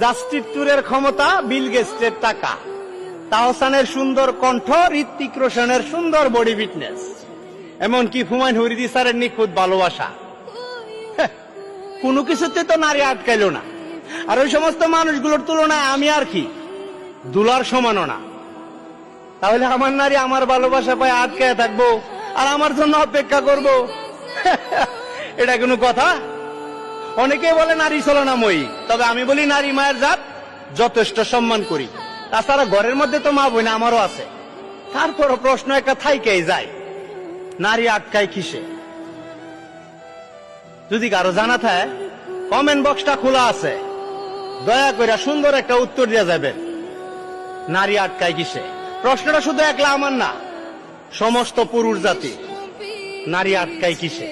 Justice ট্যুরের ক্ষমতা, বিল গেটসের টাকা, তাহসানের সুন্দর কণ্ঠ, ঋত্বিক রোশনের সুন্দর বডি ফিটনেস, এমনকি হুমায়ুন ফরিদি স্যারের নিখুঁত ভালোবাসা। কোনো কিছুতে তো নারী আটকাইল না। আর ওই সমস্ত মানুষগুলোর তুলনায় আমি আর কি, দুলার সমানও না। তাহলে আমার নারী আমার ভালোবাসা পায় আটকায় থাকবো আর আমার জন্য অপেক্ষা করব? এটা কোনো কথা? অনেকে বলে নারী ছলনাময়ী, তবে আমি বলি নারী মায়ের জাত, যথেষ্ট সম্মান করি। তাছাড়া ঘরের মধ্যে তো মা বোন আমারও আছে। তারপরও প্রশ্ন একটা থাইকেই যায়, নারী আটকায় কিসে? যদি কারো জানা থাকে, কমেন্ট বক্সটা খোলা আছে, দয়া করে সুন্দর একটা উত্তর দিয়ে যাবেন। নারী আটকায় কিসে? প্রশ্নটা শুধু একলা আমার না, সমস্ত পুরুষ জাতি। নারী আটকায় কিসে?